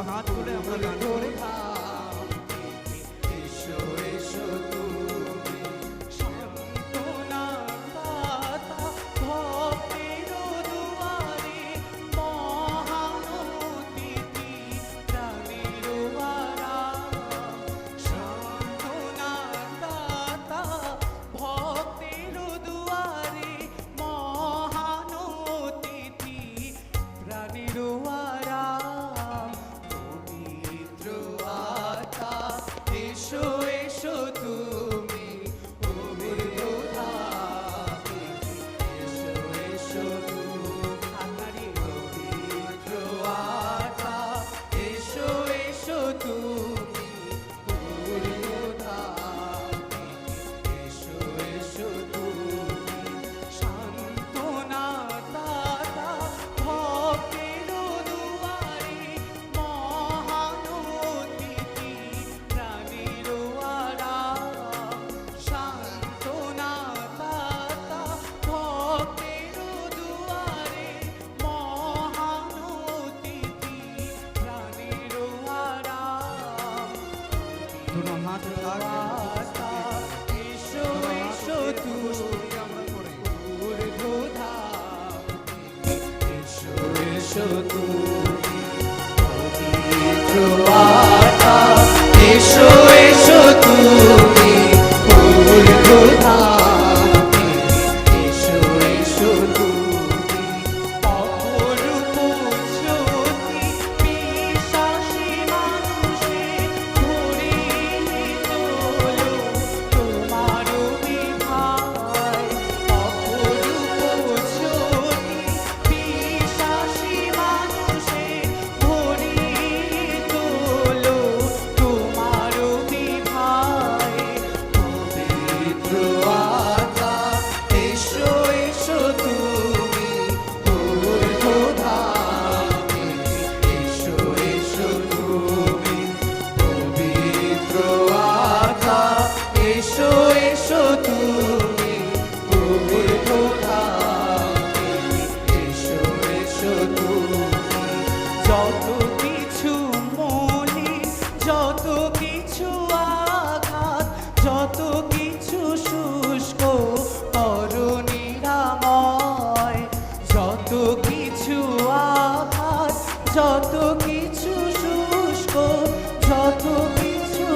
হাত তুলে আমরা গান করি। এসো এসো তুমি সান্ত্বনা দাতা, ভক্তের দুয়ারে মহান অতিথি প্রাণের আরাম। সান্ত্বনা দাতা, ভক্তের দুয়ারে মহান অতিথি প্রাণের আরাম। পবিত্র আত্মা এসো এসো তুমি ঊর্ধ্বধামে, এসো এসো তুমি পবিত্র আত্মা এসো এসো তুমি ঊর্ধ্বধামে, এসো এসো তুমি সান্ত্বনা দাতা, ভক্তের দুয়ারে মহান অতিথি প্রাণের আরাম। সান্ত্বনা দাতা, ভক্তের দুয়ারে মহান অতিথি প্রাণের আরাম। দুটো হাত আত্মা এসো এসো তুমি আমরা করি। ঊর্ধ্বধামে, এসো এসো তুমি পবিত্র আত্মা এসো এসো তুমি ঊর্ধ্বধামে, এসো এসো তুমি অপরূপ জ্যোতি বিশ্বাসী মানুষে ধরে তোলো তোমার বিভাগ। অপরূপ জ্যোতি বিশ্বাসী মানুষে ধরে তোলো তোমার বিভাগ। পবিত্র আত্মা এসো এসো তুমি ঊর্ধ্বধামে, এসো এসো তুমি পবিত্র আত্মা এসো এসো তুমি ঊর্ধ্বধামে, এসো এসো তুমি যত কিছু মলিন, যত কিছু আঘাত, যত কিছু শুষ্ক করো নিরাময়। যত কিছু আঘাত, যত কিছু শুষ্ক, যত কিছু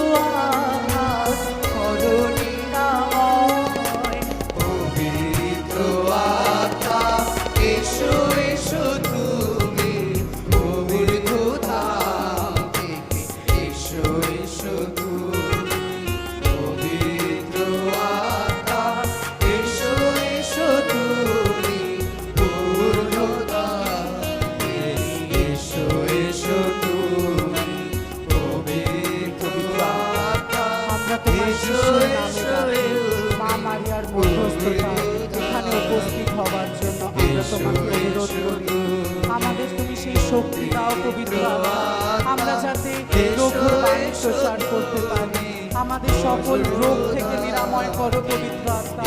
আঘাত করো নিরাময়। পবিত্র আত্মা এসো এসো তুমি ঊর্ধ্বধাম থেকে, এসো এসো তুমি পবিত্র আত্মা এসো এসো তুমি ঊর্ধ্বধাম থেকে, এসো এসো তুমি পবিত্র আত্মা আমরা তোমার এসো যিশুর নামে ডাকি, মা মারিয়ার মধ্যস্থতা এখানে উপস্থিত হওয়ার জন্য আমরা তোমাকে অনুরোধ করি। আমাদের তুমি সেই শক্তি দাও পবিত্র আত্মা, আমরা যাতে প্রভুর বাণী প্রচার করতে পারি। আমাদের সকল রোগ থেকে নিরাময় করো পবিত্র আত্মা,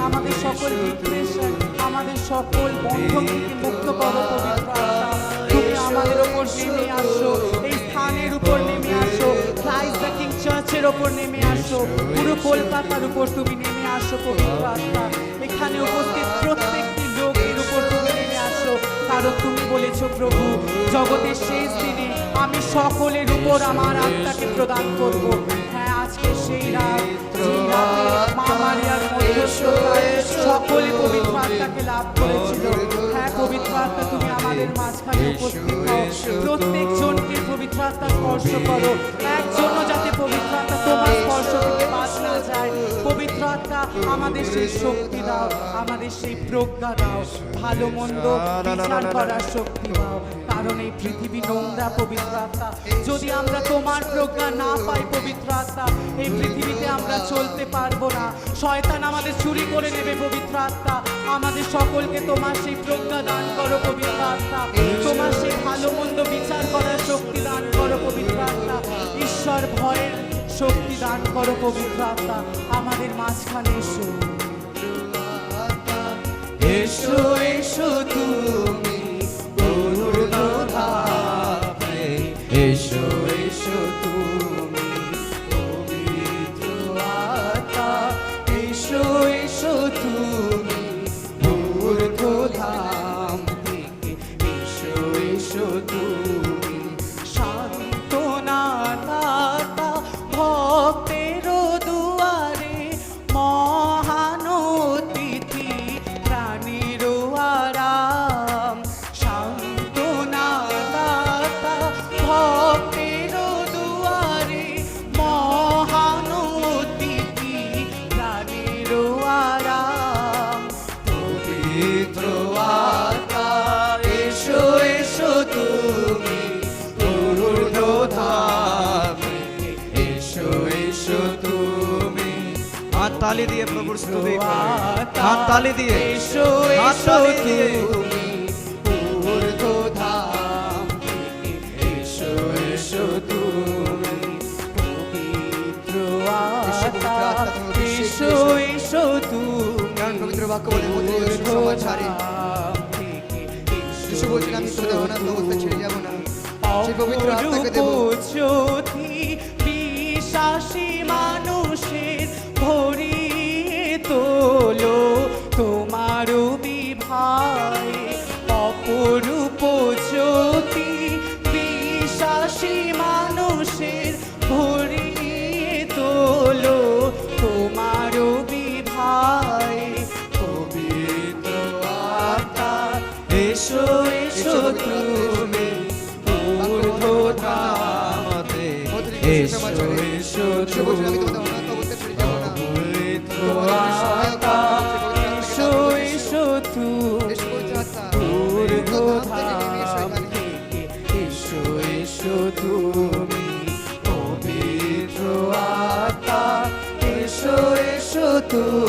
আমাদের সকল ডিপ্রেশন, আমাদের সকল বন্ধন থেকে মুক্ত করো পবিত্র আত্মা। তুমি আমাদের ওপর নেমে আসো, এই স্থানের উপর নেমে আসো, ক্রাইস্ট দ্য কিং চার্চের ওপর নেমে আসো, পুরো কলকাতার উপর তুমি নেমে আসো পবিত্র আত্মা। এখানে উপস্থিত প্রত্যেকটি লোকের উপর তুমি নেমে আসো, কারণ তুমি বলেছো প্রভু জগতের শেষ দিনে আমি সকলের উপর আমার আত্মাকে প্রদান করব। হ্যাঁ, আজকে সেই রাত, যেই রাতে মা মারিয়ার মধ্যস্থতায় সকলে পবিত্র আত্মাকে লাভ করেছিল। হ্যাঁ পবিত্র আত্মা, তুমি আমাদের মাঝখানে উপস্থিত হও, প্রত্যেক জনকে পবিত্র আত্মা স্পর্শ করো, একজনও যাতে পবিত্র আত্মা তোমার স্পর্শ থেকে বাদ না যায়। পবিত্র আত্মা, আমাদের সেই শক্তি দাও, আমাদের সেই প্রজ্ঞা দাও, ভালো মন্দ বিচার করার শক্তি দাও, কারণ এই পৃথিবী নোংরা পবিত্র আত্মা। যদি আমরা তোমার প্রজ্ঞা না পাই পবিত্র আত্মা, এই পৃথিবীতে আমরা চলতে পারবো না। শয়তান আমাদের চুরি করে নেবে পবিত্র আত্মা। আমাদের সকলকে তোমার সেই প্রজ্ঞা দান করো পবিত্র আত্মা, তোমার সেই ভালো মন্দ বিচার করার শক্তি দান করো পবিত্র আত্মা, ঈশ্বর ভয়ের শক্তি দান করো পবিত্র আত্মা। আমাদের মাঝখানে এসো, এসো এসো তুমি অনুরোধ এসো তালি দিয়ে প্রভুর স্তুতি করি। হাত তালি দিয়ে, এসো হাত এসো তালি দিয়ে। তুমি ঊর্ধ্বধাম থেকে, এসো এসো তুমি পবিত্র আত্মা, এসো এসো তুমি কারণ পবিত্র বাক্য বলে মধ্যে যশু সমাজ ছাড়ে। যিশু বলছেন আমি তোদের অনাথ অবস্থায় ছেড়ে যাব না, সেই পবিত্র আত্মাকে দেব। জ্যোতি বিশ্বাসী মানুষের ভরিয়ে তোলো তোমার বিভায়, অপরূপ জ্যোতি বিশ্বাসী মানুষের ভরিয়ে তোলো তোমার বিভায়, পবিত্র আত্মা এসো এসো তুমি ঊর্ধ্বধামে, এসো এসো যিশু বলছেন আমি তুমি তোমাদের অনাথ অবস্থায় ছেড়ে যাব না, পবিত্র তোমাদের সহায়ক আত্মা, আত্মা, এসো এসো তুমি এসো পবিত্র আত্মা, ঊর্ধ্বধাম থেকে, এসো এসো তুমি পবিত্র আত্মা, এসো এসো তুমি